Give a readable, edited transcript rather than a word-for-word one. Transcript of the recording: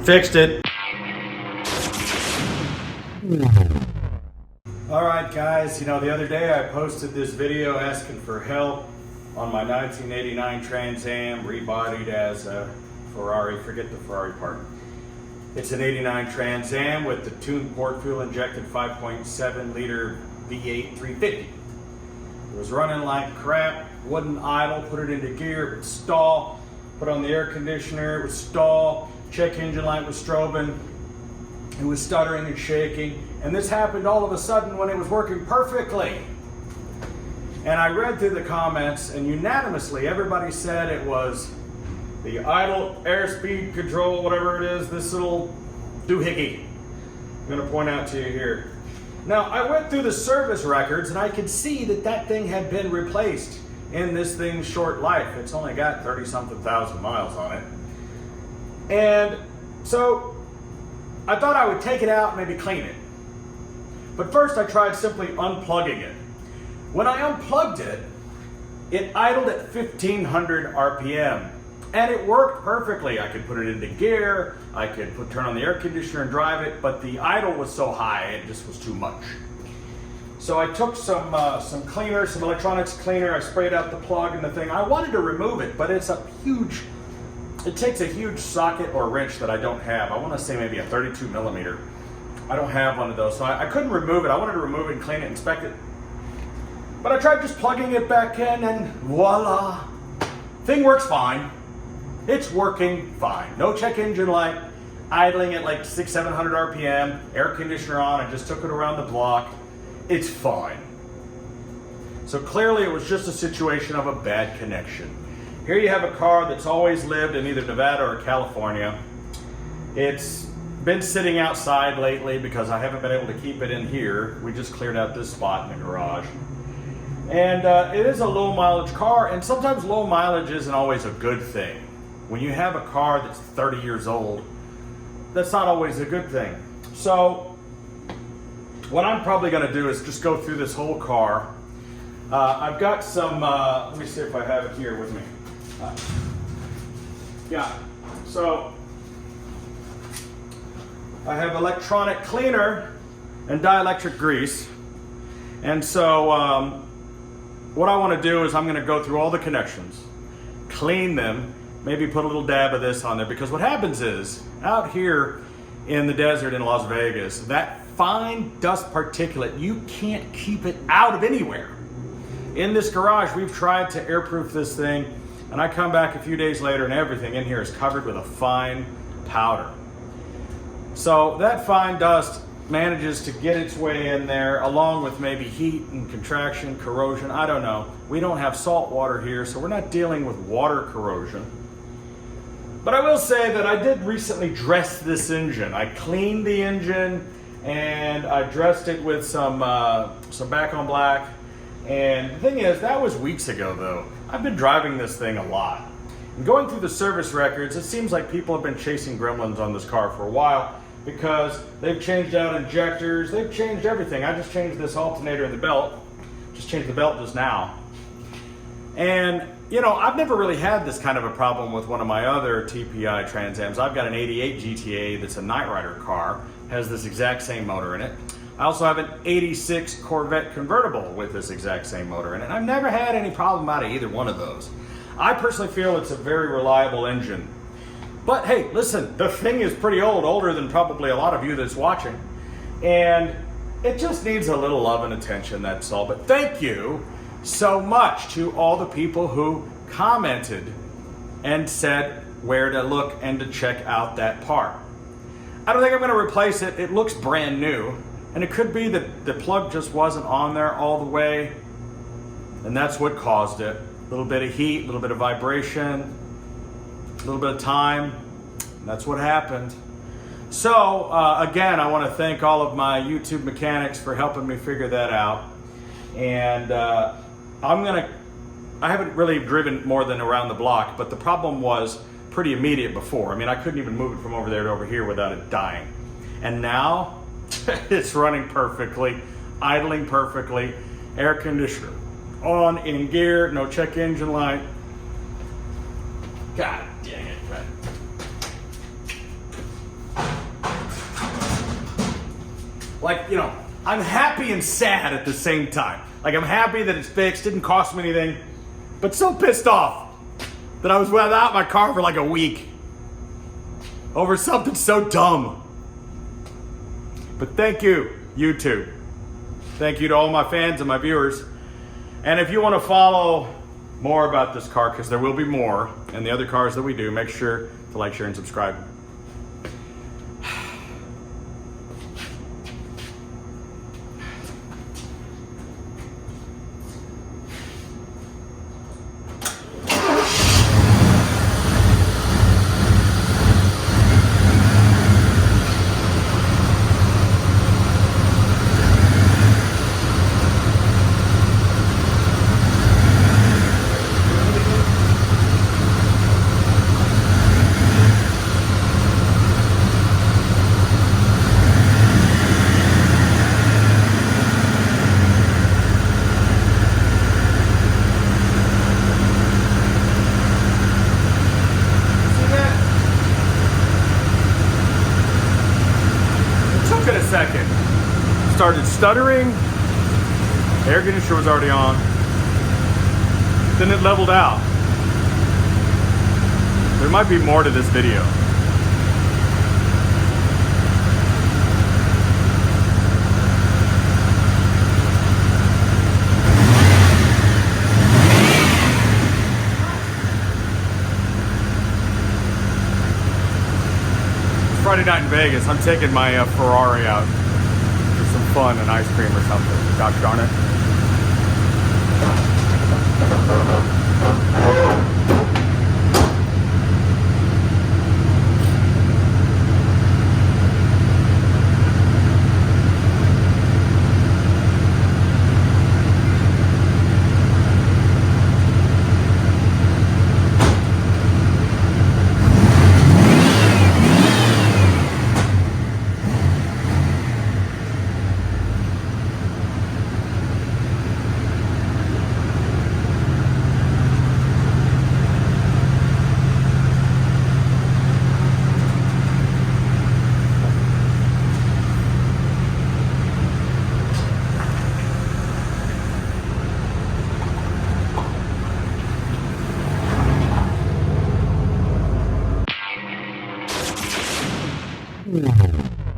Fixed it. Alright guys, the other day I posted this video asking for help on my 1989 Trans Am, rebodied as a Ferrari, forget the Ferrari part. It's an 89 Trans Am with the tuned port fuel injected 5.7 liter V8 350. It was running like crap, wouldn't idle, put it into gear, it would stall, put on the air conditioner, it would stall, check engine light was strobing, it was stuttering and shaking, and this happened all of a sudden when it was working perfectly. And I read through the comments, and unanimously everybody said it was the idle airspeed control, whatever it is, this little doohickey. I'm gonna point out to you here. Now, I went through the service records and I could see that that thing had been replaced in this thing's short life. It's only got 30-something thousand miles on it. And so I thought I would take it out and maybe clean it. But first I tried simply unplugging it. When I unplugged it, it idled at 1500 RPM. And it worked perfectly. I could put it into gear, I could turn on the air conditioner and drive it, but the idle was so high, it just was too much. So I took some cleaner, some electronics cleaner, I sprayed out the plug and the thing. I wanted to remove it, but it takes a huge socket or wrench that I don't have. I want to say maybe a 32 millimeter. I don't have one of those, so I couldn't remove it. I wanted to remove it and clean it, inspect it. But I tried just plugging it back in and voila, thing works fine. It's working fine. No check engine light, idling at like 600-700 RPM, air conditioner on, I just took it around the block. It's fine. So clearly it was just a situation of a bad connection. Here you have a car that's always lived in either Nevada or California. It's been sitting outside lately because I haven't been able to keep it in here. We just cleared out this spot in the garage. And it is a low mileage car, and sometimes low mileage isn't always a good thing. When you have a car that's 30 years old, that's not always a good thing. So what I'm probably going to do is just go through this whole car. I've got some, let me see if I have it here with me. Yeah, so I have electronic cleaner and dielectric grease. And so what I want to do is I'm going to go through all the connections, clean them, maybe put a little dab of this on there, because what happens is, out here in the desert in Las Vegas, that fine dust particulate, you can't keep it out of anywhere. In this garage, we've tried to airproof this thing, and I come back a few days later and everything in here is covered with a fine powder. So that fine dust manages to get its way in there, along with maybe heat and contraction, corrosion, I don't know. We don't have salt water here, so we're not dealing with water corrosion. But I will say that I did recently dress this engine. I cleaned the engine and I dressed it with some Back on Black. And the thing is, that was weeks ago though. I've been driving this thing a lot. And going through the service records, it seems like people have been chasing gremlins on this car for a while, because they've changed out injectors, they've changed everything. I just changed this alternator in the belt, just changed the belt just now. And I've never really had this kind of a problem with one of my other TPI Trans Ams. I've got an 88 GTA that's a Night Rider car, has this exact same motor in it. I also have an 86 Corvette convertible with this exact same motor in it. I've never had any problem out of either one of those. I personally feel it's a very reliable engine. But hey, listen, the thing is pretty old, older than probably a lot of you that's watching. And it just needs a little love and attention, that's all. But thank you so much to all the people who commented and said where to look and to check out that part. I don't think I'm going to replace it. It looks brand new. And it could be that the plug just wasn't on there all the way, and that's what caused it. A little bit of heat, a little bit of vibration, a little bit of time. That's what happened. So again, I want to thank all of my YouTube mechanics for helping me figure that out. And I haven't really driven more than around the block, but the problem was pretty immediate before. I mean, I couldn't even move it from over there to over here without it dying. And now it's running perfectly, idling perfectly, air conditioner on, in gear, no check engine light. God dang it, man. like, you know, I'm happy and sad at the same time. Like, I'm happy that it's fixed, didn't cost me anything, but so pissed off that I was without my car for like a week over something so dumb. But thank you, YouTube. Thank you to all my fans and my viewers. And if you want to follow more about this car, because there will be more, and the other cars that we do, make sure to like, share, and subscribe. Second, started stuttering, air conditioner was already on, then it leveled out. There might be more to this video. Friday night in Vegas, I'm taking my Ferrari out for some fun and ice cream or something. Gosh darn it. No.